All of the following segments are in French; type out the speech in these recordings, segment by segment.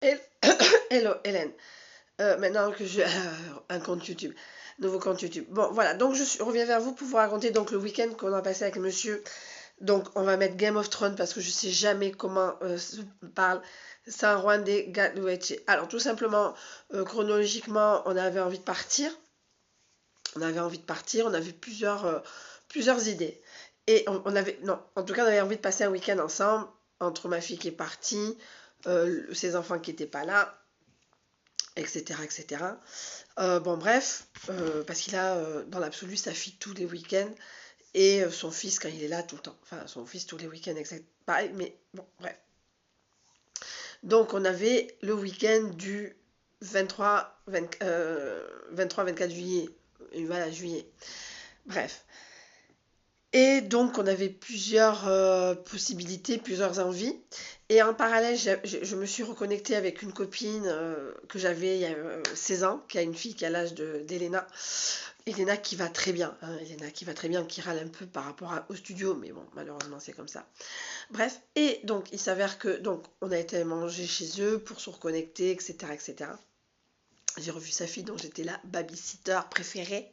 Hel- Hello Hélène. Maintenant que j'ai un compte YouTube, nouveau compte YouTube. Bon, voilà, donc reviens vers vous pour vous raconter donc le week-end qu'on a passé avec monsieur. Donc, on va mettre Game of Thrones parce que je sais jamais comment se parle San Juan de Gatoeche. Alors, tout simplement, chronologiquement, on avait envie de partir. On avait envie de partir, on avait plusieurs idées. Et on avait, non, en tout cas, on avait envie de passer un week-end ensemble, entre ma fille qui est partie, ses enfants qui n'étaient pas là, etc. etc. Bon, bref, parce qu'il a dans l'absolu sa fille tous les week-ends et son fils quand il est là tout le temps. Enfin, son fils tous les week-ends, exact. Pareil, mais bon, bref. Donc, on avait le week-end du 23-24 juillet. Voilà, juillet. Bref. Et donc, on avait plusieurs possibilités, plusieurs envies. Et en parallèle, je me suis reconnectée avec une copine que j'avais il y a 16 ans, qui a une fille qui a l'âge d'Elena. Elena qui va très bien, hein, Elena qui va très bien, qui râle un peu par rapport au studio, mais bon, malheureusement, c'est comme ça. Bref, et donc, il s'avère que donc on a été manger chez eux pour se reconnecter, etc., etc. J'ai revu sa fille, dont j'étais la babysitter préférée.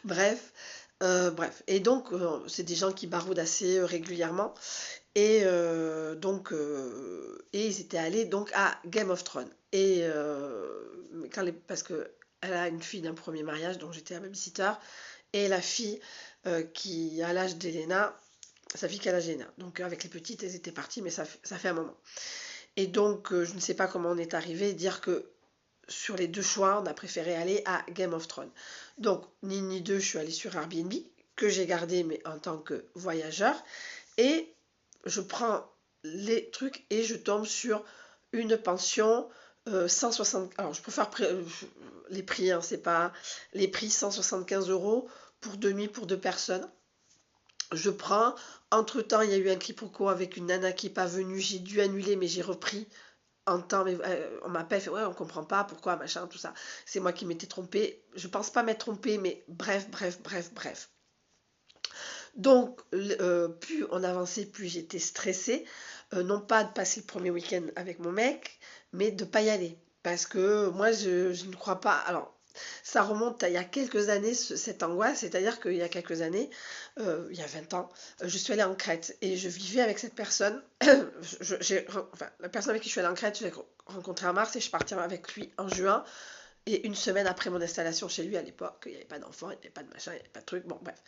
Bref, bref. Et donc, c'est des gens qui baroudent assez régulièrement. Et ils étaient allés donc à Game of Thrones. Parce que elle a une fille d'un premier mariage, donc j'étais la babysitter, et la fille qui a l'âge d'Elena, sa fille qui a l'âge d'Elena. Donc avec les petites, elles étaient parties, mais ça fait un moment. Et donc, je ne sais pas comment on est arrivé, dire que sur les deux choix, on a préféré aller à Game of Thrones. Donc, ni deux, je suis allée sur Airbnb, que j'ai gardé, mais en tant que voyageur. Et je prends les trucs et je tombe sur une pension 160. Alors, je préfère les prix, hein, c'est pas les prix 175 € pour 2 nuits pour deux personnes. Je prends. Entre-temps, il y a eu un quiproquo avec une nana qui n'est pas venue. J'ai dû annuler, mais j'ai repris en temps, mais on m'appelle, fait ouais, on comprend pas pourquoi, machin, tout ça. C'est moi qui m'étais trompée. Je pense pas m'être trompée, mais bref, bref, bref, bref. Donc, plus on avançait, plus j'étais stressée. Non pas de passer le premier week-end avec mon mec, mais de pas y aller. Parce que moi, je ne crois pas. Alors, ça remonte à il y a quelques années, cette angoisse. C'est-à-dire qu'il y a quelques années, il y a 20 ans, je suis allée en Crète et je vivais avec cette personne. Enfin, la personne avec qui je suis allée en Crète, je l'ai rencontrée en mars et je suis partie avec lui en juin. Et une semaine après mon installation chez lui à l'époque, il n'y avait pas d'enfant, il n'y avait pas de machin, il n'y avait pas de truc, bon bref.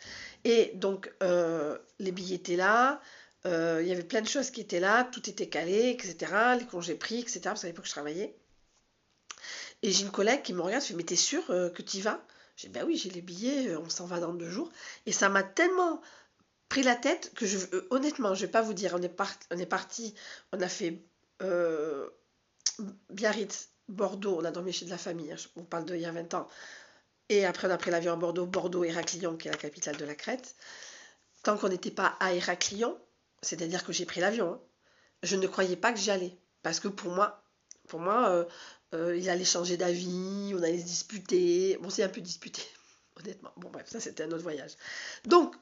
Et donc les billets étaient là, il y avait plein de choses qui étaient là, tout était calé, etc. Les congés pris, etc. Parce qu'à l'époque je travaillais. Et j'ai une collègue qui me regarde, fait mais t'es sûre que tu y vas? J'ai dit bah oui, j'ai les billets, on s'en va dans 2 jours. Et ça m'a tellement pris la tête que honnêtement, je vais pas vous dire, on est parti, on a fait euh, Biarritz, Bordeaux, on a dormi chez de la famille, hein, on parle d'il y a 20 ans. Et après, on a pris l'avion à Bordeaux, Bordeaux-Héraclion, qui est la capitale de la Crète. Tant qu'on n'était pas à Héraclion, c'est-à-dire que j'ai pris l'avion, hein, je ne croyais pas que j'y allais. Parce que pour moi, il allait changer d'avis, on allait se disputer. Bon, c'est un peu disputé, honnêtement. Bon, bref, ça, c'était un autre voyage. Donc,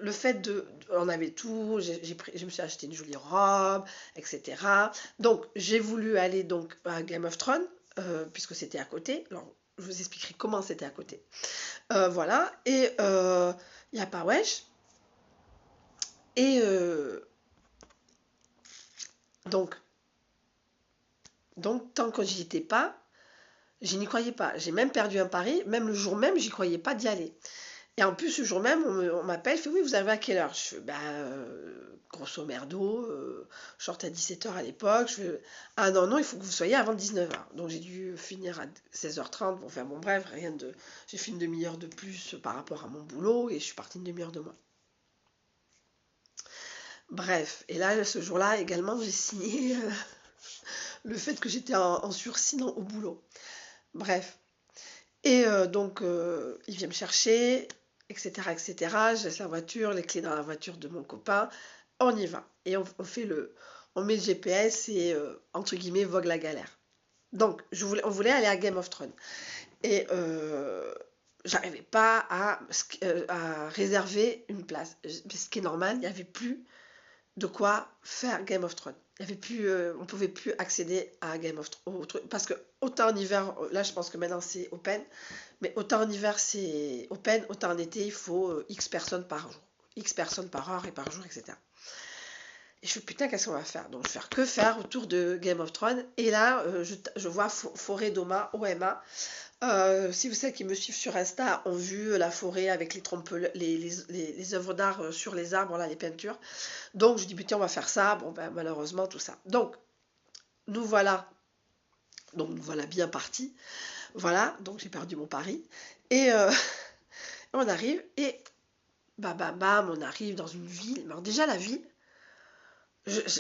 le fait on avait tout, je me suis acheté une jolie robe, etc. Donc, j'ai voulu aller donc à Game of Thrones, puisque c'était à côté. Alors, je vous expliquerai comment c'était à côté. Voilà, et il n'y a pas wesh. Et donc, tant que j'y étais pas, je n'y croyais pas. J'ai même perdu un pari, même le jour même, j'y croyais pas d'y aller. Et en plus, ce jour même, on m'appelle, fait oui, vous arrivez à quelle heure? Je fais, bah, grosso merdo, je sortais à 17 h à l'époque. Je fais, ah non, non, il faut que vous soyez avant 19 h. Donc j'ai dû finir à 16 h 30 pour faire, bon, bref, rien de. J'ai fait une demi-heure de plus par rapport à mon boulot et je suis partie une demi-heure de moins. Bref, et là, ce jour-là également, j'ai signé le fait que j'étais en sursis au boulot. Bref. Et donc, il vient me chercher, etc., etc. Je laisse la voiture, les clés dans la voiture de mon copain. On y va. Et on met le GPS et, entre guillemets, vogue la galère. Donc, on voulait aller à Game of Thrones. Et j'arrivais pas à réserver une place. Ce qui est normal, il n'y avait plus de quoi faire Game of Thrones. Il y avait plus, on pouvait plus accéder à Game of Thrones. Parce que autant en hiver, là je pense que maintenant c'est open, mais autant en hiver c'est open, autant en été il faut X personnes par jour. X personnes par heure et par jour, etc. Et je fais putain, qu'est-ce qu'on va faire? Donc je vais faire que faire autour de Game of Thrones. Et là, je vois Forêt d'Oma, OMA. Si vous savez qui me suivent sur Insta ont vu la forêt avec les œuvres d'art sur les arbres, là, les peintures. Donc je dis putain, on va faire ça. Bon ben malheureusement tout ça. Donc nous voilà. Donc nous voilà bien partis. Voilà, donc j'ai perdu mon pari. Et on arrive et bam bam bam, on arrive dans une ville. Alors déjà la ville,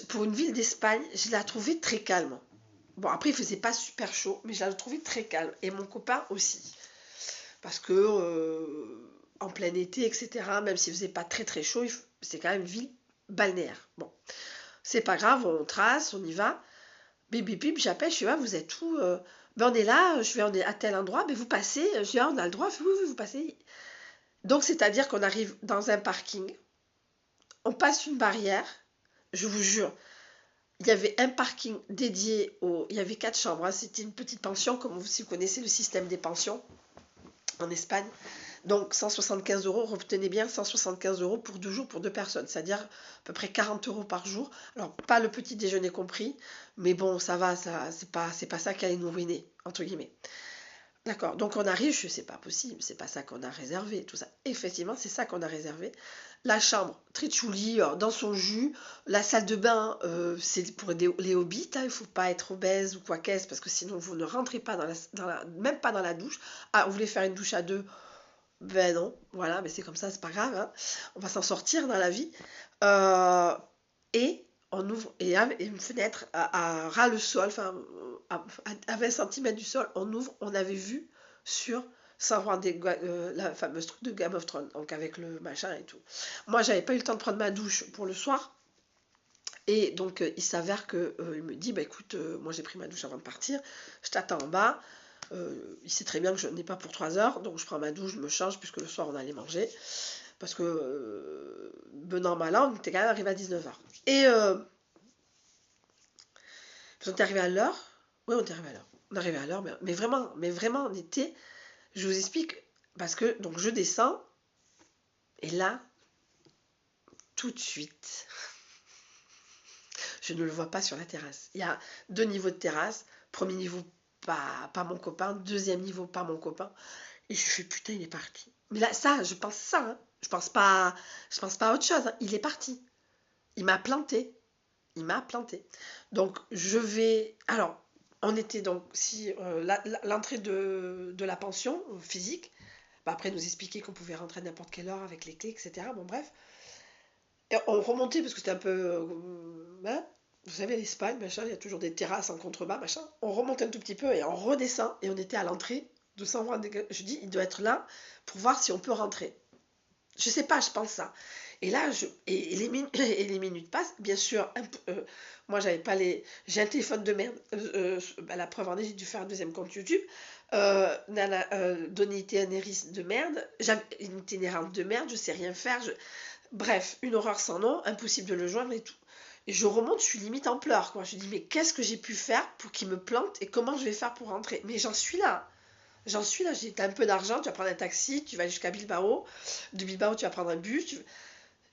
pour une ville d'Espagne, je l'ai trouvée très calme. Bon, après, il faisait pas super chaud, mais je l'ai trouvé très calme. Et mon copain aussi. Parce que, en plein été, etc., même s'il faisait pas très très chaud, c'est quand même une ville balnéaire. Bon, c'est pas grave, on trace, on y va. Bip, bip, bip, j'appelle, je suis là, vous êtes où? Ben, on est là, on est à tel endroit, mais vous passez. Je dis, ah, on a le droit, oui, oui, vous passez. Donc, c'est-à-dire qu'on arrive dans un parking, on passe une barrière, je vous jure, il y avait un parking dédié il y avait 4 chambres, hein. C'était une petite pension, comme si vous connaissez le système des pensions en Espagne. Donc 175 euros, retenez bien 175 euros pour 2 jours pour 2 personnes, c'est-à-dire à peu près 40 euros par jour. Alors pas le petit déjeuner compris, mais bon ça va, ça c'est pas ça qui allait nous ruiner, entre guillemets. D'accord, donc on arrive, je sais pas possible, c'est pas ça qu'on a réservé, tout ça. Effectivement, c'est ça qu'on a réservé. La chambre, très chouli, dans son jus. La salle de bain, c'est pour les hobbits, hein, il faut pas être obèse ou quoi qu'est-ce, parce que sinon vous ne rentrez pas même pas dans la douche. Ah, vous voulez faire une douche à deux? Ben non, voilà, mais c'est comme ça, c'est pas grave, hein. On va s'en sortir dans la vie. Euh, et on ouvre, et une fenêtre à ras le sol, enfin à 20 cm du sol, on ouvre, on avait vu sur San Juan la fameuse truc de Game of Thrones, donc avec le machin et tout. Moi, j'avais pas eu le temps de prendre ma douche pour le soir, et donc il s'avère que il me dit, bah écoute, moi j'ai pris ma douche avant de partir, je t'attends en bas. Il sait très bien que je n'ai pas pour 3 heures, donc je prends ma douche, je me change, puisque le soir on allait manger. Parce que, bon an, mal an, on était quand même arrivé à 19h. Et on est arrivé à l'heure. Oui, on est arrivé à l'heure. On est arrivé à l'heure, mais vraiment, on était. Je vous explique, parce que donc je descends, et là, tout de suite, je ne le vois pas sur la terrasse. Il y a 2 niveaux de terrasse. Premier niveau, pas mon copain. Deuxième niveau, pas mon copain. Et je fais putain, il est parti. Mais là, ça, je pense ça. Hein. Je pense pas à autre chose. Hein. Il est parti. Il m'a planté. Il m'a planté. Donc, je vais. Alors, on était donc, si l'entrée de la pension physique, bah, après nous expliquer qu'on pouvait rentrer à n'importe quelle heure avec les clés, etc. Bon, bref. Et on remontait parce que c'était un peu. Hein, vous savez, l'Espagne, machin, il y a toujours des terrasses en contrebas, machin. On remonte un tout petit peu et on redescend et on était à l'entrée de San Juan de. Je dis, il doit être là pour voir si on peut rentrer. Je sais pas, je pense ça. Et là, et les minutes passent. Bien sûr, moi, j'avais pas les. J'ai un téléphone de merde. La preuve en est, j'ai dû faire un deuxième compte YouTube. Donner itinéris de merde. J'avais une itinérante de merde, je sais rien faire. Bref, une horreur sans nom, impossible de le joindre et tout. Et je remonte, je suis limite en pleurs, quoi. Je dis, mais qu'est-ce que j'ai pu faire pour qu'il me plante et comment je vais faire pour rentrer? Mais j'en suis là. J'en suis là, j'ai un peu d'argent, tu vas prendre un taxi, tu vas aller jusqu'à Bilbao. De Bilbao, tu vas prendre un bus.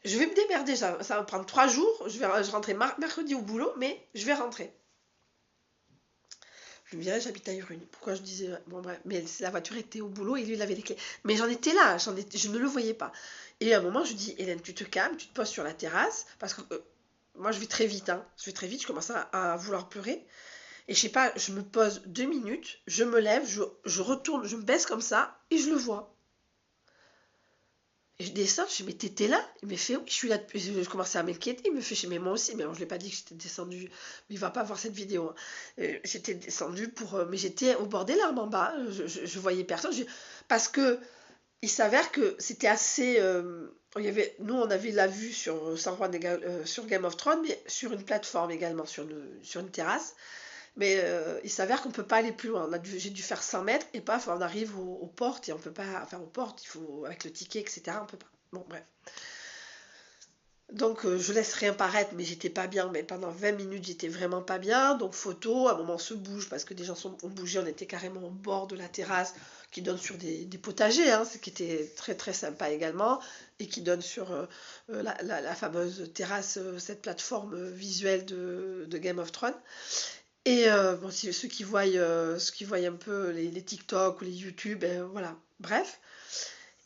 Je vais me démerder, ça va me prendre 3 jours. Je rentrer mercredi au boulot, mais je vais rentrer. Je me dirais, j'habite à Irune. Pourquoi je disais. Bon, bref, mais la voiture était au boulot et lui, il avait les clés. Mais j'en étais là, je ne le voyais pas. Et à un moment, je dis, Hélène, tu te calmes, tu te poses sur la terrasse, parce que moi, je vais très vite, hein. Je vais très vite, je commence à vouloir pleurer. Et je sais pas, je me pose 2 minutes, je me lève, je retourne, je me baisse comme ça, et je le vois. Et je descends, je dis, mais t'étais là? Il me fait, oui, je suis là depuis. Je commençais à m'inquiéter. Il me fait, mais moi aussi. Mais bon, je ne lui ai pas dit que j'étais descendue. Mais il va pas voir cette vidéo. Hein. J'étais descendue pour. Mais j'étais au bord des larmes en bas. Je voyais personne. Parce que il s'avère que c'était assez. Nous, on avait la vue sur sur Game of Thrones, mais sur une plateforme également, sur une terrasse. Mais il s'avère qu'on ne peut pas aller plus loin. J'ai dû faire 100 mètres et paf, on arrive aux portes et on peut pas. Enfin, aux portes, il faut avec le ticket, etc. On peut pas. Bon, bref. Donc je laisse rien paraître, mais j'étais pas bien. Mais pendant 20 minutes, j'étais vraiment pas bien. Donc photo, à un moment on se bouge parce que des gens ont bougé. On était carrément au bord de la terrasse qui donne sur des potagers, hein, ce qui était très très sympa également, et qui donne sur la fameuse terrasse, cette plateforme visuelle de Game of Thrones. Et bon, si, ceux qui voient un peu les TikTok ou les YouTube, voilà, bref.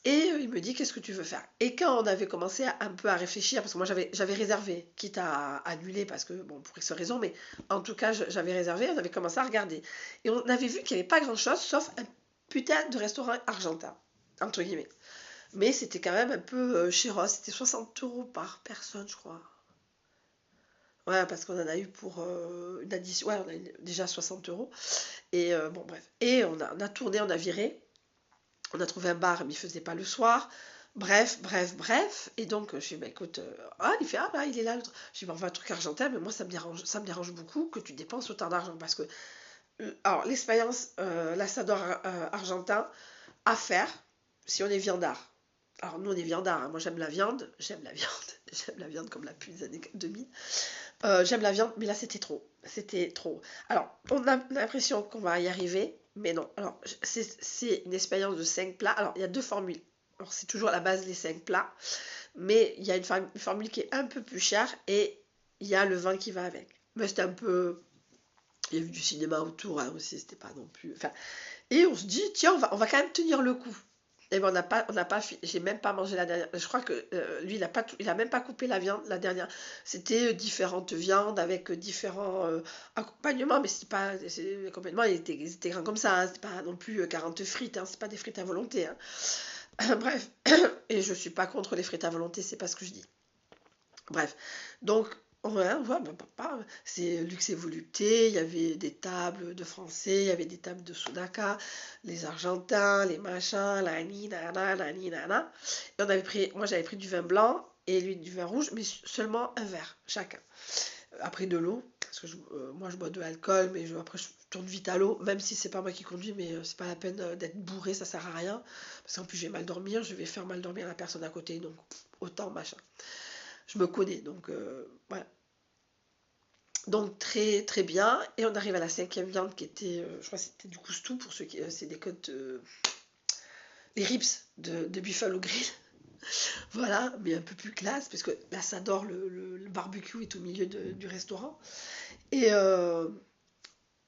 Et il me dit, qu'est-ce que tu veux faire? Et quand on avait commencé un peu à réfléchir, parce que moi j'avais réservé, quitte à annuler, parce que, bon, pour X raison, mais en tout cas j'avais réservé, on avait commencé à regarder. Et on avait vu qu'il n'y avait pas grand-chose, sauf un putain de restaurant argentin, entre guillemets. Mais c'était quand même un peu chéros, c'était 60 € par personne, je crois. Ouais, parce qu'on en a eu pour une addition, ouais, on a eu déjà 60 €. Et bon, bref. Et on a tourné, on a viré. On a trouvé un bar, mais il faisait pas le soir. Bref, bref, bref. Et donc, je dis, bah, écoute, ah, il fait, ah, là, il est là. L'autre. Je dis, bah, on va un truc argentin, mais moi, ça me dérange beaucoup que tu dépenses autant d'argent. Parce que, alors, l'expérience, l'assador argentin, à faire, si on est viandard. Alors, nous, on est viandard, hein. Moi, j'aime la viande, j'aime la viande comme la pluie des années 2000. J'aime la viande, mais là, c'était trop. C'était trop. Alors, on a l'impression qu'on va y arriver, mais non. Alors, c'est une expérience de 5 plats. Alors, il y a deux formules. Alors, c'est toujours à la base les 5 plats, mais il y a une formule qui est un peu plus chère et il y a le vin qui va avec. Mais c'était un peu. Il y a eu du cinéma autour, hein, aussi, c'était pas non plus. Enfin, et on se dit, tiens, on va quand même tenir le coup. Et ben on n'a pas, j'ai même pas mangé la dernière. Je crois que lui, il a même pas coupé la viande, la dernière. C'était différentes viandes avec différents accompagnements, mais c'est pas, complètement, ils étaient grands comme ça, hein. C'est pas non plus 40 frites, hein. C'est pas des frites à volonté, hein. Bref, et je suis pas contre les frites à volonté, c'est pas ce que je dis. Bref, donc, ouais, ouais, c'est luxe et volupté, il y avait des tables de français, il y avait des tables de Sudaka, les argentins, les machins, la ni, nana, la ni, nana. Et moi j'avais pris du vin blanc et lui du vin rouge, mais seulement un verre chacun. Après de l'eau, parce que moi je bois de l'alcool, mais après je tourne vite à l'eau, même si c'est pas moi qui conduis, mais c'est pas la peine d'être bourré, ça sert à rien. Parce qu'en plus je vais mal dormir, je vais faire mal dormir la personne à côté, donc autant machin, je me connais, donc voilà. Donc très très bien. Et on arrive à la cinquième viande qui était, je crois que c'était du coustou pour ceux qui, c'est des côtes, les ribs de Buffalo Grill. Voilà, mais un peu plus classe, parce que là ça adore le barbecue est au milieu du restaurant. Et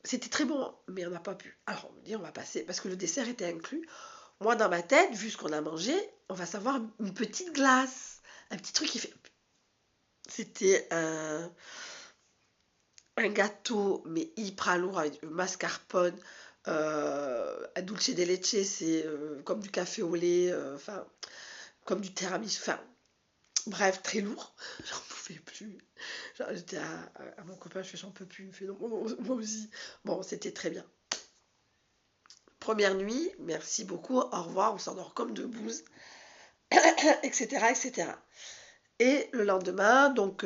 c'était très bon, mais on n'a pas pu. Alors on me dit on va passer, parce que le dessert était inclus. Moi dans ma tête, vu ce qu'on a mangé, on va savoir une petite glace, un petit truc qui fait. C'était un gâteau, mais hyper lourd avec du mascarpone, à dulce de leche, c'est comme du café au lait, enfin, comme du tiramisu, enfin, bref, très lourd. J'en pouvais plus. Genre, j'étais à mon copain, je fais j'en peux plus. Il me fait non, moi aussi. Bon, c'était très bien. Première nuit, merci beaucoup, au revoir, on s'endort comme deux bouses, etc., etc. Et le lendemain, donc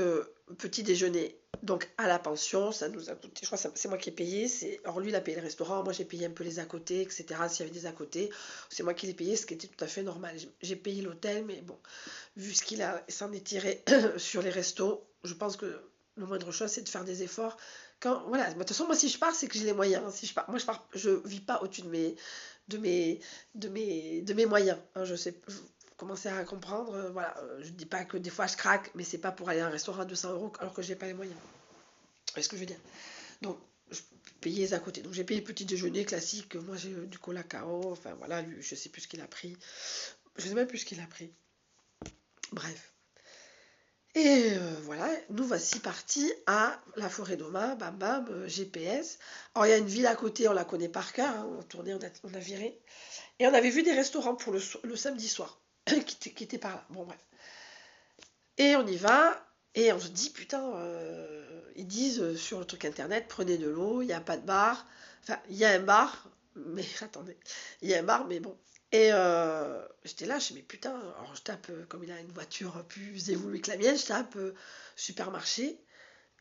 petit déjeuner, donc à la pension, ça nous a coûté, je crois que c'est moi qui ai payé. Alors lui, il a payé le restaurant, moi j'ai payé un peu les à côté, etc. S'il y avait des à côté, c'est moi qui l'ai payé, ce qui était tout à fait normal. J'ai payé l'hôtel, mais bon, vu ce qu'il s'en est tiré sur les restos, je pense que le moindre chose, c'est de faire des efforts. Voilà, de toute façon, moi si je pars, c'est que j'ai les moyens, hein. Si je pars, moi je vis pas au-dessus de mes, de mes moyens, hein. Je sais, commencer à comprendre. Voilà, je dis pas que des fois je craque, mais c'est pas pour aller à un restaurant à 200 € alors que j'ai pas les moyens. Vous voyez ce que je veux dire? Donc, je payais les à côté. Donc, j'ai payé le petit déjeuner classique. Moi, j'ai du colacao. Enfin, voilà, lui, je sais plus ce qu'il a pris. Je sais même plus ce qu'il a pris. Bref. Et voilà, nous voici partis à la forêt d'Oma, bam bam, GPS. Alors il y a une ville à côté, on la connaît par cœur, hein, on a tourné, on a viré. Et on avait vu des restaurants pour le samedi soir, qui étaient par là. Bon bref. Et on y va, et on se dit, putain, ils disent sur le truc internet, prenez de l'eau, il n'y a pas de bar. Enfin, il y a un bar, mais attendez, il y a un bar, mais bon. Et j'étais là, je dis, mais putain, alors je tape, comme il a une voiture plus évoluée que la mienne, je tape supermarché.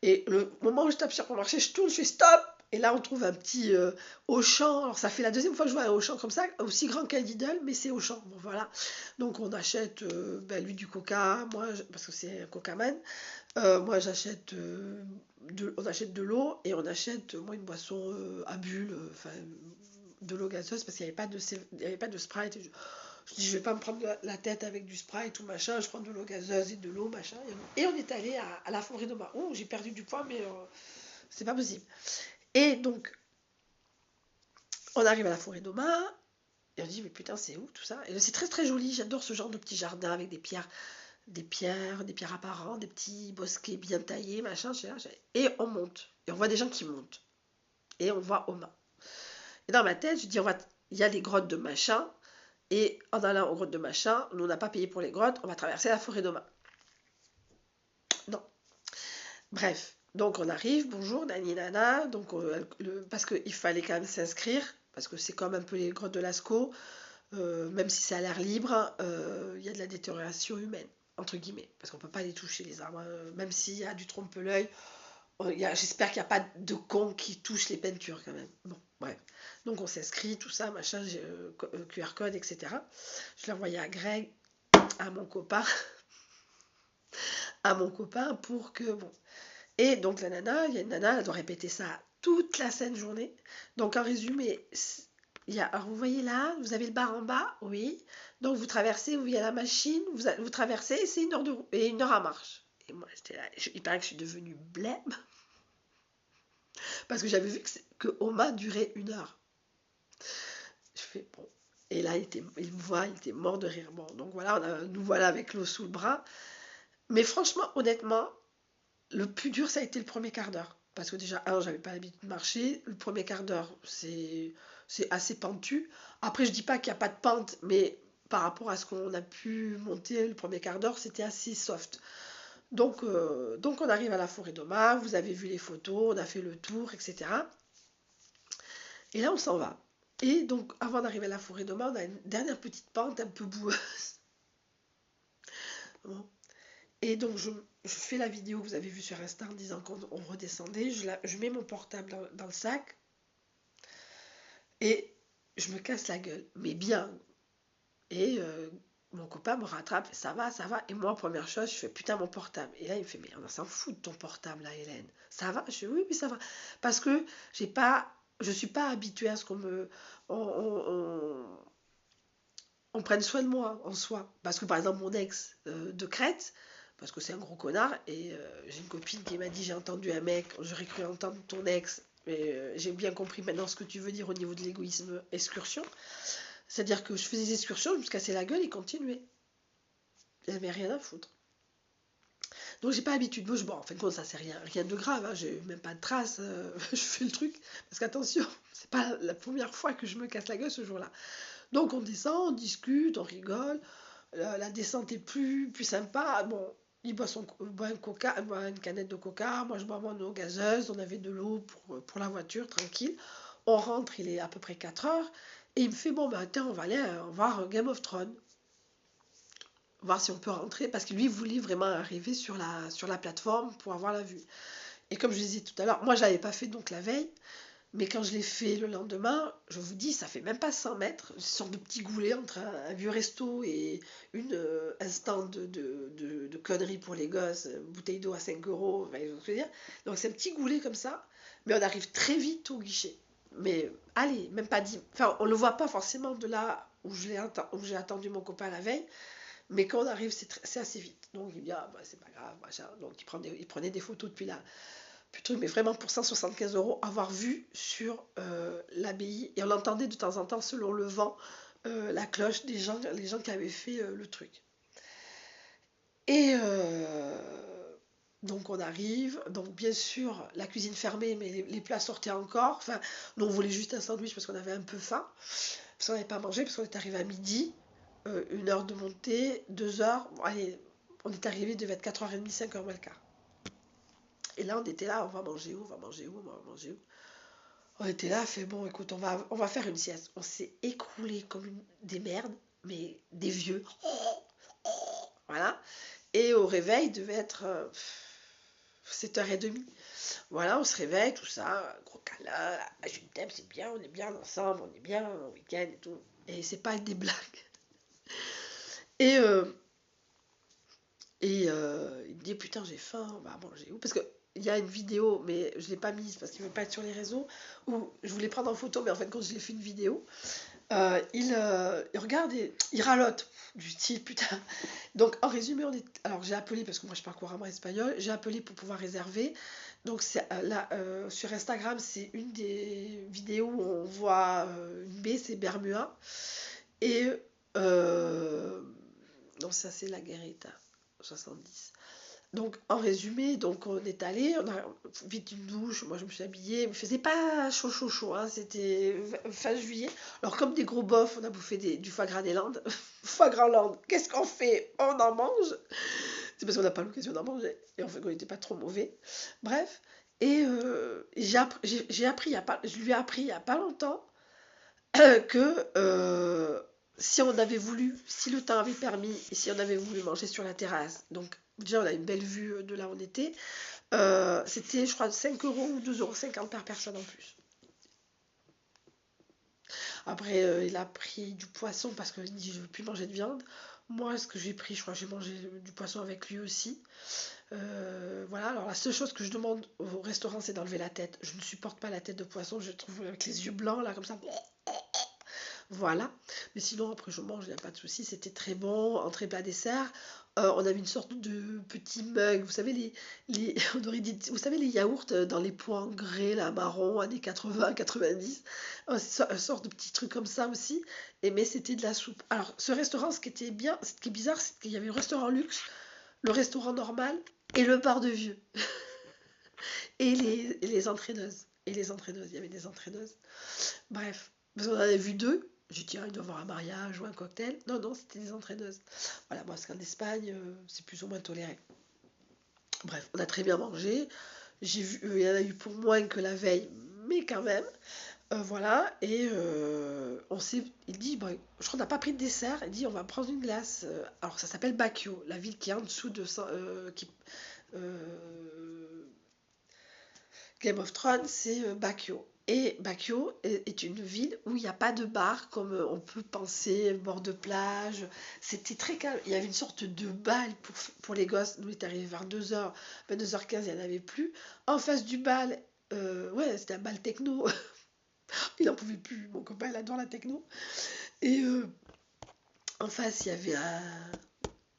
Et le moment où je tape supermarché, je tourne, je fais stop! Et là, on trouve un petit Auchan. Alors, ça fait la deuxième fois que je vois un Auchan comme ça, aussi grand qu'un Lidl, mais c'est Auchan. Bon, voilà. Donc, on achète lui du coca, parce que c'est un coca-man. Moi, on achète de l'eau et on achète, moi, une boisson à bulles, enfin, de l'eau gazeuse, parce qu'il n'y avait pas il y avait pas de Sprite. Je dis, je vais pas me prendre la tête avec du Sprite ou machin, je prends de l'eau gazeuse et de l'eau, machin. Et on est allé à la forêt de Mar. Oh, j'ai perdu du poids, mais c'est pas possible. Et donc, on arrive à la forêt d'Oma, et on dit, mais putain, c'est où tout ça? Et c'est très très joli, j'adore ce genre de petit jardin avec des pierres apparentes, des petits bosquets bien taillés, machin. Et on monte, et on voit des gens qui montent, et on voit Oma. Et dans ma tête, je dis, il y a les grottes de machin, et en allant aux grottes de machin, nous on n'a pas payé pour les grottes, on va traverser la forêt d'Oma. Non. Bref, donc on arrive, bonjour, nani nana, donc parce qu'il fallait quand même s'inscrire, parce que c'est comme un peu les grottes de Lascaux, même si c'est à l'air libre, il y a de la détérioration humaine, entre guillemets, parce qu'on ne peut pas les toucher les arbres, même s'il y a du trompe-l'œil, j'espère qu'il n'y a pas de cons qui touchent les peintures quand même. Bon, bref. Donc on s'inscrit, tout ça, machin, QR code, etc. Je l'ai envoyé à Greg, à mon copain, pour que, bon. Et donc la nana, il y a une nana, elle doit répéter ça toute la sainte journée. Donc en résumé, alors vous voyez là, vous avez le bar en bas, oui. Donc vous traversez, vous voyez la machine, vous traversez, et c'est 1 heure et 1 heure à marche. Et moi j'étais là, il paraît que je suis devenue blême, parce que j'avais vu que Oma durait 1 heure. Je fais bon. Et là, il me voit, il était mort de rire. Bon, donc voilà, nous voilà avec l'eau sous le bras. Mais franchement, honnêtement, le plus dur, ça a été le premier quart d'heure. Parce que déjà, j'avais pas l'habitude de marcher. Le premier quart d'heure, c'est assez pentu. Après, je dis pas qu'il n'y a pas de pente, mais par rapport à ce qu'on a pu monter le premier quart d'heure, c'était assez soft. Donc on arrive à la forêt d'Oma, vous avez vu les photos, on a fait le tour, etc. Et là, on s'en va. Et donc, avant d'arriver à la forêt d'Oma, on a une dernière petite pente un peu boueuse. Bon. Et donc, je fais la vidéo que vous avez vue sur Insta en disant qu'on redescendait. Je mets mon portable dans le sac et je me casse la gueule. Mais bien. Et mon copain me rattrape. Ça va, ça va. Et moi, première chose, je fais putain, mon portable. Et là, il me fait, mais on s'en fout de ton portable, là, Hélène. Ça va? Je fais oui, oui, ça va. Parce que je suis pas habituée à ce qu'on me. On prenne soin de moi en soi. Parce que par exemple, mon ex de Crète, parce que c'est un gros connard, et j'ai une copine qui m'a dit j'ai entendu un mec, j'aurais cru entendre ton ex, mais j'ai bien compris maintenant ce que tu veux dire au niveau de l'égoïsme excursion. C'est-à-dire que je faisais des excursions, je me cassais la gueule et continuais. Il n'avait rien à foutre. Donc j'ai pas l'habitude. Bon, en fin de compte, ça c'est rien de grave, hein, j'ai même pas de traces, je fais le truc. Parce qu'attention, c'est pas la première fois que je me casse la gueule ce jour-là. Donc on descend, on discute, on rigole. La descente est plus sympa. Bon, il boit une canette de coca. Moi, je bois mon eau gazeuse. On avait de l'eau pour la voiture, tranquille. On rentre, il est à peu près 4 heures. Et il me fait, bon, ben, tiens, on va aller voir Game of Thrones. Voir si on peut rentrer. Parce que lui, il voulait vraiment arriver sur la plateforme pour avoir la vue. Et comme je disais tout à l'heure, moi, je l'avais pas fait donc la veille. Mais quand je l'ai fait le lendemain, je vous dis, ça fait même pas 100 mètres, une sorte de petit goulet entre un vieux resto et un stand de conneries pour les gosses, bouteille d'eau à 5 euros, enfin, je veux dire. Donc c'est un petit goulet comme ça, mais on arrive très vite au guichet. Mais allez, même pas 10. Enfin, on le voit pas forcément de là où j'ai attendu mon copain la veille, mais quand on arrive, c'est assez vite. Donc il dit, ah, bah, c'est pas grave, machin. Donc il prenait des photos depuis là. Truc, mais vraiment pour 175 euros, avoir vu sur l'abbaye, et on entendait de temps en temps, selon le vent, la cloche les gens qui avaient fait le truc. Et donc on arrive, donc bien sûr, la cuisine fermée, mais les plats sortaient encore. Enfin, nous on voulait juste un sandwich parce qu'on avait un peu faim, parce qu'on n'avait pas mangé, parce qu'on est arrivé à midi, 1 heure de montée, 2 heures, bon, allez, on est arrivé, devait être 4h30, 5h moins le quart. Et là, on était là, on va manger où, on va manger où, on va manger où. On était là, fait bon, écoute, on va faire une sieste. On s'est écroulé comme des merdes, mais des vieux. Voilà. Et au réveil, il devait être 7h30. Voilà, on se réveille, tout ça, gros câlin, je t'aime, c'est bien, on est bien ensemble, on est bien en week-end et tout. Et c'est pas des blagues. Et, il me dit putain j'ai faim, on va manger où? Parce que il y a une vidéo, mais je l'ai pas mise parce qu'il ne veut pas être sur les réseaux, où je voulais prendre en photo, mais en fait quand je l'ai fait une vidéo, il regarde et il ralote du style putain. Donc en résumé, alors j'ai appelé parce que moi je parle couramment espagnol, j'ai appelé pour pouvoir réserver. Donc c'est là sur Instagram, c'est une des vidéos où on voit une baie, c'est Bermuda. Et non, ça c'est la Guerrita 70. Donc en résumé, donc on est allé, on a vite une douche, moi je me suis habillée, il faisait pas chaud chaud chaud, hein, c'était fin juillet. Alors comme des gros bofs, on a bouffé du foie gras des Landes. Foie gras Landes, qu'est-ce qu'on fait? On en mange. C'est parce qu'on n'a pas l'occasion d'en manger. Et en fait, on n'était pas trop mauvais. Bref. Et j'ai appris, je lui ai appris il n'y a pas longtemps que si on avait voulu, si le temps avait permis, et si on avait voulu manger sur la terrasse, donc déjà on a une belle vue de là où on était, c'était je crois 5 euros ou 2,50 € par personne en plus. Après il a pris du poisson parce qu'il dit je ne veux plus manger de viande. Moi ce que j'ai pris, je crois que j'ai mangé du poisson avec lui aussi. Voilà, alors la seule chose que je demande au restaurant c'est d'enlever la tête. Je ne supporte pas la tête de poisson, je trouve avec les yeux blancs là comme ça. Voilà. Mais sinon, après, je mange, il n'y a pas de souci. C'était très bon. Entrée, plat, dessert. On avait une sorte de petit mug. Vous savez, on aurait dit, vous savez, les yaourts dans les pots en grès, là, marron, années 80, 90. Une sorte de petit truc comme ça aussi. Mais c'était de la soupe. Alors, ce restaurant, ce qui était bien, ce qui est bizarre, c'est qu'il y avait le restaurant luxe, le restaurant normal et le bar de vieux. Et les entraîneuses. Et les entraîneuses. Il y avait des entraîneuses. Bref. Parce qu'on en avait vu deux. J'ai dit, ah, il doit y avoir un mariage ou un cocktail. Non, non, c'était des entraîneuses. Voilà, parce qu'en Espagne, c'est plus ou moins toléré. Bref, on a très bien mangé. J'ai vu, il y en a eu pour moins que la veille, mais quand même. Voilà, et il dit, bon, je crois qu'on n'a pas pris de dessert. Il dit, on va prendre une glace. Alors, ça s'appelle Baquio, la ville qui est en dessous de euh, Game of Thrones, c'est Baquio. Et Baquio est une ville où il n'y a pas de bar comme on peut penser, bord de plage. C'était très calme. Il y avait une sorte de bal pour les gosses. Nous, il est arrivé vers 2h, 22h15, il n'y en avait plus. En face du bal, ouais, c'était un bal techno. Il n'en pouvait plus. Mon copain, il adore la techno. Et en face, il y avait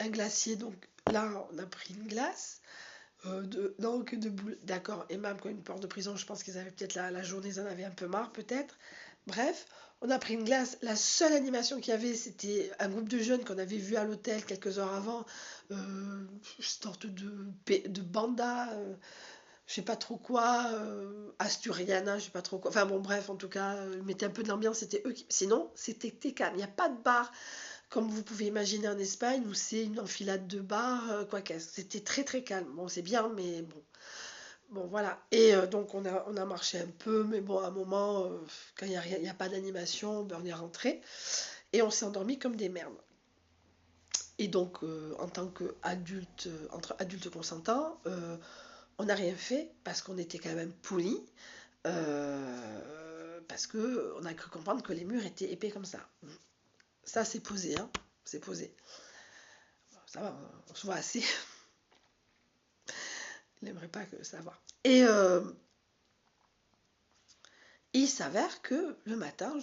un glacier. Donc là, on a pris une glace. Non, que de boules. D'accord. Et même quand une porte de prison, je pense qu'ils avaient peut-être la journée, ils en avaient un peu marre, peut-être. Bref, on a pris une glace. La seule animation qu'il y avait, c'était un groupe de jeunes qu'on avait vu à l'hôtel quelques heures avant. Sorte de banda, je sais pas trop quoi, Asturiana, je sais pas trop quoi. Enfin bon, bref, en tout cas, ils mettaient un peu de l'ambiance. C'était eux qui. Sinon, c'était calme. Il n'y a pas de bar comme vous pouvez imaginer en Espagne, où c'est une enfilade de bars, quoi qu'est-ce. C'était très très calme. Bon, c'est bien, mais bon. Bon, voilà. Et donc, on a marché un peu, mais bon, à un moment, quand il n'y a pas d'animation, ben, on est rentré. Et on s'est endormi comme des merdes. Et donc, en tant qu'adulte, entre adultes consentants, on n'a rien fait parce qu'on était quand même polis. Parce que on a cru comprendre que les murs étaient épais comme ça. Ça, c'est posé, hein. C'est posé. Ça va, on se voit assez. Il n'aimerait pas que ça va. Et il s'avère que le matin,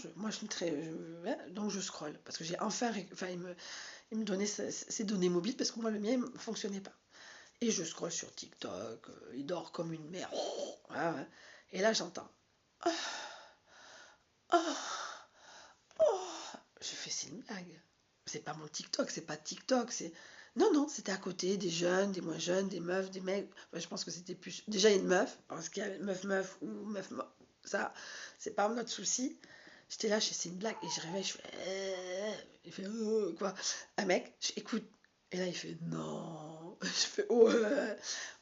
donc je scrolle parce que j'ai enfin, enfin, il me donnait ses données mobiles parce que moi le mien ne fonctionnait pas. Et je scrolle sur TikTok, il dort comme une merde. Ouais, ouais. Et là j'entends. Oh, oh, oh. Je fais c'est une blague. C'est pas mon TikTok, c'est pas TikTok, c'est. Non, non, c'était à côté, des jeunes, des moins jeunes, des meufs, des mecs. Enfin, je pense que c'était plus. Déjà une meuf, parce qu'il y a meuf ou meuf. Ça, c'est pas notre souci. J'étais là, je fais c'est une blague. Et je réveille, je fais. Il fait quoi? Un mec, écoute. Et là, il fait non. Je fais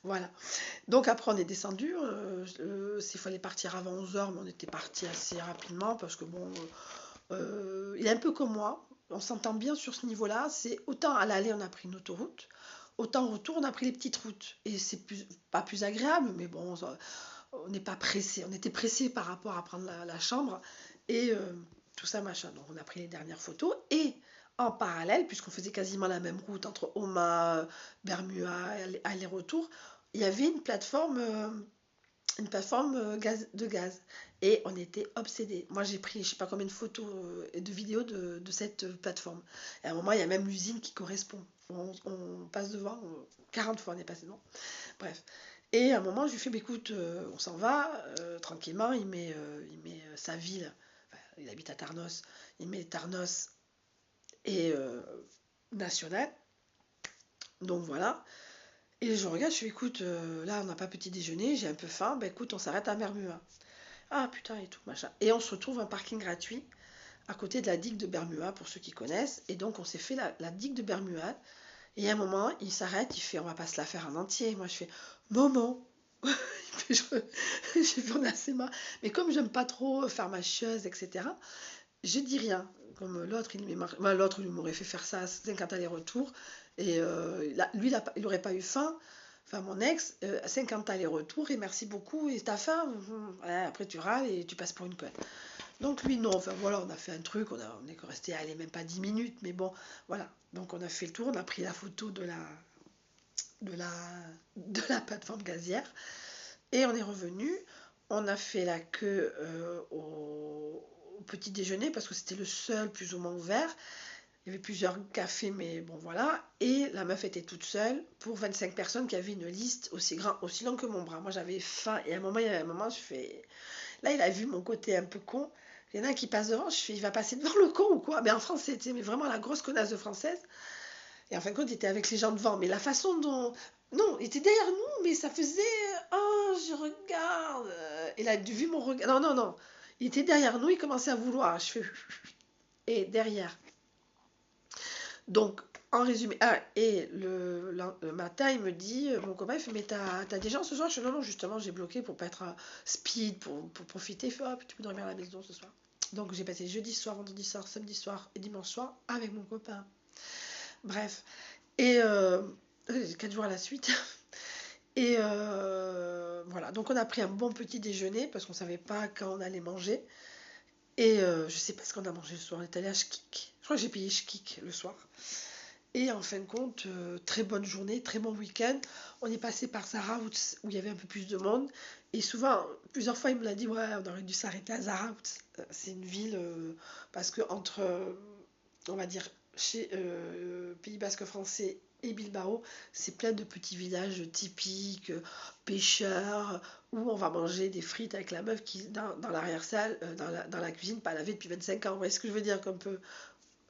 voilà. Donc après, on est descendu. S'il fallait partir avant 11h, mais on était parti assez rapidement parce que bon. Il est un peu comme moi. On s'entend bien sur ce niveau-là. C'est autant à l'aller, on a pris une autoroute. autant retour, on a pris les petites routes. Et c'est pas plus agréable, mais bon, on n'est pas pressé. On était pressé par rapport à prendre la chambre et tout ça, machin. Donc on a pris les dernières photos. Et en parallèle, puisqu'on faisait quasiment la même route entre Oma, Bermuda, aller-retour, il y avait une plateforme de gaz. Et on était obsédés. Moi, j'ai pris, je sais pas combien de photos et de vidéos de cette plateforme. Et à un moment, il y a même l'usine qui correspond. On passe devant, 40 fois on est passé devant. Bref. Et à un moment, je lui fais, bah, écoute, on s'en va, tranquillement. Il met sa ville, enfin, il habite à Tarnos, il met Tarnos et National. Donc voilà. Et je regarde, je fais, écoute, là, on n'a pas petit déjeuner, j'ai un peu faim, bah écoute, on s'arrête à Bermuda. Ah putain, et tout, machin. Et on se retrouve un parking gratuit à côté de la digue de Bermuda, pour ceux qui connaissent. Et donc, on s'est fait la digue de Bermuda. Et à un moment, il s'arrête, il fait, on va pas se la faire en entier. Moi, je fais, non. Puis j'ai fait, on est assez marre. Mais comme j'aime pas trop faire ma chose, etc., je dis rien. Comme l'autre, l'autre, il m'aurait fait faire ça 50 allers-retours. Et lui, il aurait pas eu faim. Enfin, mon ex, 50 allers-retours, et merci beaucoup. Et t'as faim? Ouais, après, tu râles et tu passes pour une conne. Donc lui, non, enfin voilà, on a fait un truc, on est resté, allez, même pas 10 minutes, mais bon, voilà. Donc on a fait le tour, on a pris la photo de la, de la plateforme gazière, et on est revenu. On a fait la queue au petit déjeuner, parce que c'était le seul plus ou moins ouvert. Il y avait plusieurs cafés, mais bon voilà. Et la meuf était toute seule pour 25 personnes qui avaient une liste aussi longue que mon bras. Moi j'avais faim, et à un moment, il y a un moment, je fais... Là, il a vu mon côté un peu con. Il y en a un qui passe devant, je fais, il va passer devant le con ou quoi? Mais en français, tu sais, mais vraiment la grosse connasse de française. Et en fin de compte, il était avec les gens devant. Mais la façon dont. Non, il était derrière nous, mais ça faisait. Oh, je regarde. Il a vu mon regard. Non, non, non. Il était derrière nous, il commençait à vouloir. Je fais. Et derrière. Donc, en résumé. Ah, et le matin, il me dit, mon copain, il fait, mais t'as des gens ce soir? Je fais, non, non, justement, j'ai bloqué pour pas être speed, pour profiter. Il fait, oh, tu peux dormir à la maison ce soir. Donc, j'ai passé jeudi soir, vendredi soir, samedi soir et dimanche soir avec mon copain. Bref. Et 4 jours à la suite. Et voilà. Donc, on a pris un bon petit déjeuner parce qu'on savait pas quand on allait manger. Et je sais pas ce qu'on a mangé le soir. On est allé à Schkik. Je crois que j'ai payé Schkik le soir. Et en fin de compte, très bonne journée, très bon week-end. On est passé par Zaraoutz où il y avait un peu plus de monde. Et souvent, plusieurs fois, il me l'a dit, ouais, on aurait dû s'arrêter à Zaraoutz. C'est une ville, parce que entre, on va dire, chez Pays Basque français et Bilbao, c'est plein de petits villages typiques, pêcheurs, où on va manger des frites avec la meuf qui, dans l'arrière-salle, dans la cuisine, pas lavée depuis 25 ans. Vous voyez ce que je veux dire, comme peu.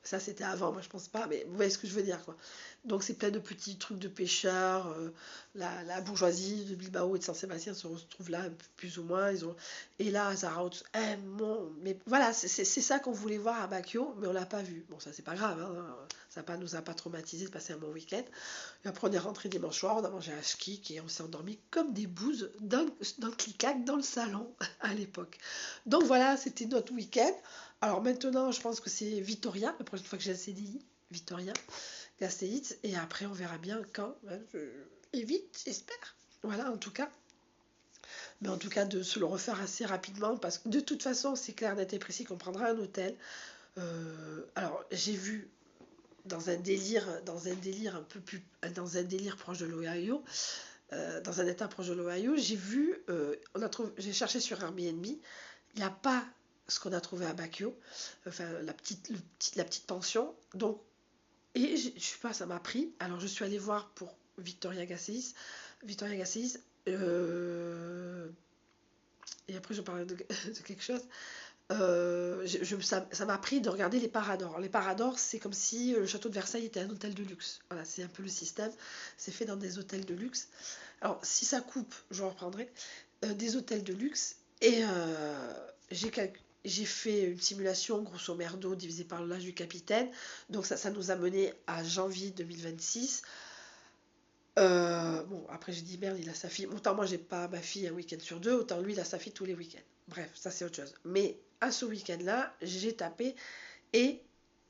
Ça, c'était avant, moi je pense pas, mais vous voyez ce que je veux dire, quoi. Donc, c'est plein de petits trucs de pêcheurs. La bourgeoisie de Bilbao et de Saint-Sébastien se retrouve là, plus ou moins. Et là, Zarautz, mais voilà, c'est ça qu'on voulait voir à Baquio, mais on l'a pas vu. Bon, ça, c'est pas grave, hein, ça nous a pas traumatisé de passer un bon week-end. Et après, on est rentré dimanche soir, on a mangé à Schkik et on s'est endormi comme des bouses dans le clic-clac dans le salon à l'époque. Donc, voilà, c'était notre week-end. Alors maintenant, je pense que c'est Vitoria, la prochaine fois que j'ai le CDI, Vitoria, Gasteiz, et après on verra bien quand, hein, et vite, j'espère. Voilà, en tout cas. Mais en tout cas, de se le refaire assez rapidement, parce que de toute façon, c'est clair, net et précis qu'on prendra un hôtel. Alors, j'ai vu dans un délire un peu plus, dans un délire proche de l'Ohio, dans un état proche de l'Ohio, j'ai vu, j'ai cherché sur Airbnb, il n'y a pas ce qu'on a trouvé à Baquio, enfin la petite pension. Donc, et je sais pas, ça m'a pris. Alors je suis allée voir pour Victoria-Gasteiz. Et après je parlais de quelque chose. Ça m'a pris de regarder les Paradors. Les Paradors, c'est comme si le château de Versailles était un hôtel de luxe. Voilà, c'est un peu le système. C'est fait dans des hôtels de luxe. Alors, si ça coupe, je reprendrai. Des hôtels de luxe. Et j'ai fait une simulation, grosso merdo, divisé par l'âge du capitaine. Donc, ça nous a mené à janvier 2026. Bon, après, j'ai dit merde, il a sa fille. Autant moi, j'ai pas ma fille un week-end sur deux, autant lui, il a sa fille tous les week-ends. Bref, ça, c'est autre chose. Mais à ce week-end-là, j'ai tapé et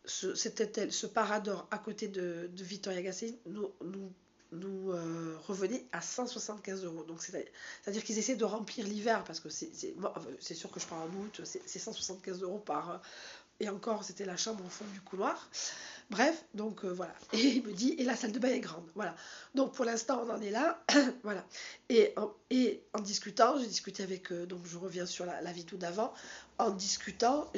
ce Parador à côté de Victoria Gasteiz nous nous revenait à 175 euros. Donc c'est-à-dire qu'ils essaient de remplir l'hiver, parce que c'est sûr que je pars en août, c'est 175 euros par... et encore, c'était la chambre au fond du couloir. Bref, donc voilà. Et il me dit, et la salle de bain est grande. Voilà. Donc pour l'instant, on en est là. Voilà. Et en discutant, j'ai discuté avec... donc je reviens sur la vidéo d'avant. En discutant,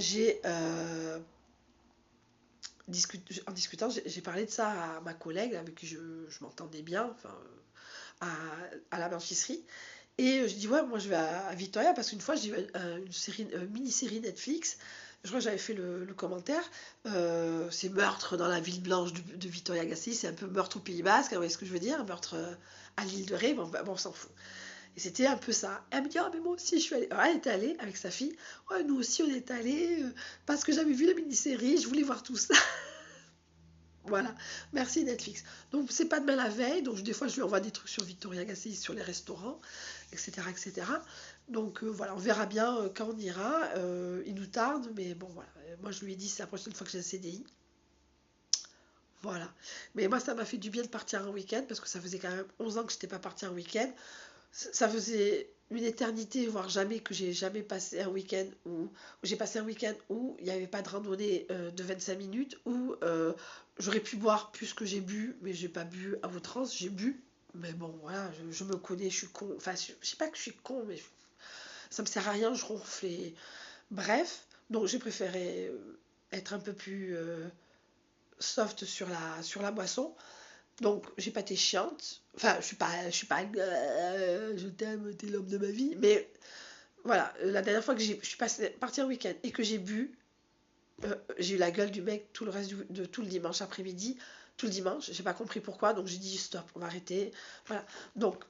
en discutant, j'ai parlé de ça à ma collègue avec qui je m'entendais bien, enfin, à la blanchisserie. Et je dis, ouais, moi je vais à Victoria parce qu'une fois j'ai vu une mini-série Netflix. Je crois que j'avais fait le commentaire. C'est meurtre dans la ville blanche de Victoria-Gasteiz. C'est un peu meurtre au Pays Basque, vous voyez ce que je veux dire? Meurtre à l'île de Ré. Bon, on s'en fout. Et c'était un peu ça. Elle me dit, oh, mais moi aussi je suis allée. Alors, elle était allée avec sa fille. Ouais, nous aussi on est allés parce que j'avais vu la mini-série. Je voulais voir tout ça. Voilà, merci Netflix. Donc c'est pas demain la veille, donc des fois je lui envoie des trucs sur Victoria Gasteiz, sur les restaurants, etc. etc. Donc voilà, on verra bien quand on ira. Il nous tarde, mais bon voilà. Moi je lui ai dit c'est la prochaine fois que j'ai un CDI. Voilà. Mais moi ça m'a fait du bien de partir un week-end, parce que ça faisait quand même 11 ans que je n'étais pas partie un week-end. Ça faisait une éternité, voire jamais, que j'ai jamais passé un week-end où j'ai passé un week-end où il n'y avait pas de randonnée de 25 minutes, où j'aurais pu boire plus que j'ai bu, mais j'ai pas bu à outrance, j'ai bu. Mais bon, voilà, je me connais, je suis con. Enfin, je sais pas que je suis con, mais ça me sert à rien, je ronfle. Bref, donc j'ai préféré être un peu plus soft sur la boisson. Donc, j'ai pas été chiante. Enfin, je suis pas, je t'aime, t'es l'homme de ma vie. Mais voilà, la dernière fois que je suis partie en week-end et que j'ai bu, j'ai eu la gueule du mec tout le reste de tout le dimanche après-midi, tout le dimanche. J'ai pas compris pourquoi, donc j'ai dit stop, on va arrêter. Voilà. Donc,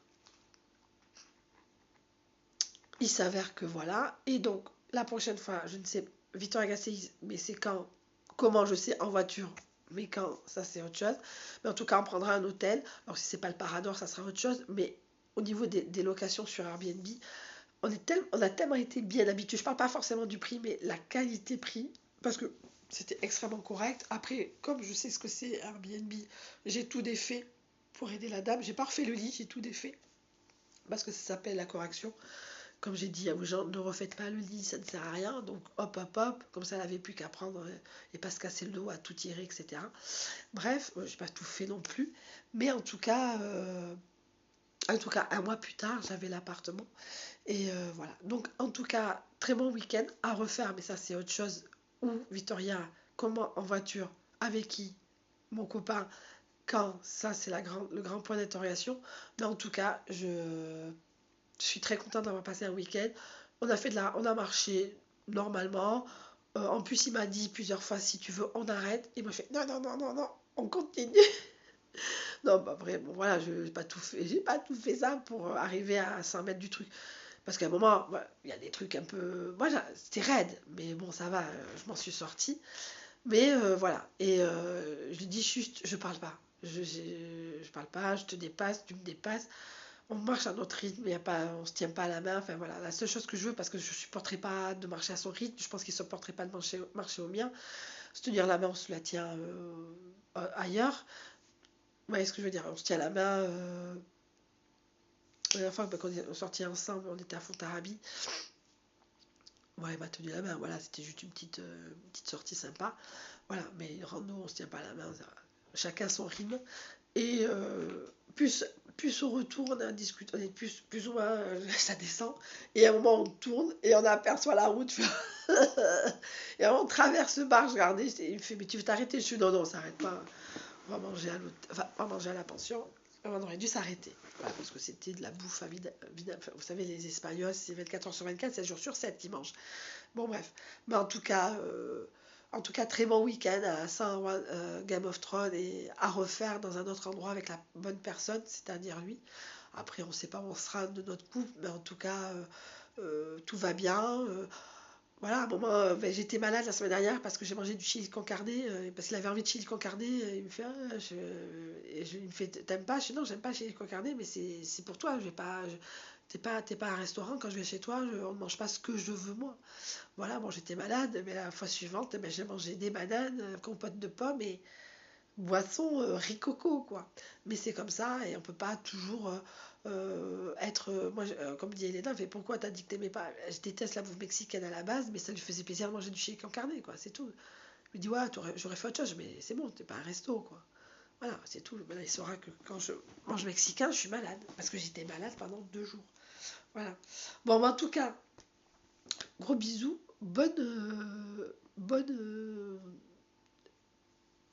il s'avère que voilà. Et donc, la prochaine fois, je ne sais, Victoria Gasteiz, mais c'est quand, comment je sais, en voiture. Mais quand, ça c'est autre chose. Mais en tout cas, on prendra un hôtel. Alors, si c'est pas le Parador, ça sera autre chose. Mais au niveau des locations sur Airbnb, on a tellement été bien habitués. Je parle pas forcément du prix, mais la qualité-prix, parce que c'était extrêmement correct. Après, comme je sais ce que c'est Airbnb, j'ai tout défait pour aider la dame. J'ai pas refait le lit, j'ai tout défait. Parce que ça s'appelle la correction. Comme j'ai dit aux gens, ne refaites pas le lit, ça ne sert à rien. Donc hop, hop, hop, comme ça elle n'avait plus qu'à prendre et pas se casser le dos, à tout tirer, etc. Bref, j'ai pas tout fait non plus. Mais en tout cas, un mois plus tard, j'avais l'appartement. Et voilà. Donc en tout cas, très bon week-end à refaire, mais ça c'est autre chose. Où Victoria, comment en voiture, avec qui, mon copain, quand, ça c'est le grand point d'interrogation. Mais en tout cas, je suis très contente d'avoir passé un week-end. On a marché normalement. En plus, il m'a dit plusieurs fois, si tu veux, on arrête. Il m'a fait, non, non, non, non, non, on continue. Non, bah vrai, bon voilà, je n'ai pas tout fait, j'ai pas tout fait ça pour arriver à 100 mètres du truc. Parce qu'à un moment, voilà, il y a des trucs un peu... Moi, c'était raide, mais bon, ça va, je m'en suis sortie. Mais voilà, et je lui dis juste, je parle pas. Je parle pas, je te dépasse, tu me dépasses. On marche à notre rythme, y a pas, on se tient pas à la main. Enfin voilà, la seule chose que je veux, parce que je supporterai pas de marcher à son rythme, je pense qu'il ne supporterait pas de marcher au mien. Se tenir la main, on se la tient ailleurs. Vous voyez ce que je veux dire? On se tient la main. La dernière fois, quand on est sorti ensemble, on était à Fontarabie. Ouais, il m'a tenu la main. Voilà, c'était juste une petite sortie sympa. Voilà, mais nous, on se tient pas la main. Chacun son rythme. Et plus au retour, on on est plus ou moins, ça descend. Et à un moment, on tourne et on aperçoit la route. Et on traverse le bar, je regardais, il me fait, mais tu veux t'arrêter? Je suis, non, non, on s'arrête pas. On va manger à enfin, on va manger à la pension. On aurait dû s'arrêter. Voilà, parce que c'était de la bouffe à vide. Enfin, vous savez, les Espagnols, c'est 24 heures sur 24, 7 jours sur 7 qu'ils mangent. Bon, bref. Mais en tout cas, très bon week-end à saint Game of Thrones, et à refaire dans un autre endroit avec la bonne personne, c'est-à-dire lui. Après, on ne sait pas où on sera de notre couple, mais en tout cas, tout va bien. Voilà, à un moment, ben, j'étais malade la semaine dernière parce que j'ai mangé du chili con carne, parce qu'il avait envie de chili con carne, il me fait, ah, il me fait, t'aimes pas? Je dis, non, j'aime pas le chili con carne, mais c'est pour toi, je vais pas, t'es pas à un restaurant, quand je vais chez toi, on ne mange pas ce que je veux moi. Voilà, bon, j'étais malade, mais la fois suivante, ben, j'ai mangé des bananes, compote de pommes, et boisson ricoco, quoi. Mais c'est comme ça et on peut pas toujours être. Moi, comme dit Elena, elle fait pourquoi t'as dit que t'aimais pas? Je déteste la bouffe mexicaine à la base, mais ça lui faisait plaisir de manger du chili con carne, quoi. C'est tout. Je me dis, ouais, j'aurais fait autre chose, mais c'est bon, t'es pas un resto, quoi. Voilà, c'est tout. Maintenant, il saura que quand je mange mexicain, je suis malade. Parce que j'étais malade pendant 2 jours. Voilà. Bon, en tout cas, gros bisous. Bonne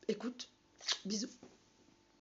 écoute. Bisous.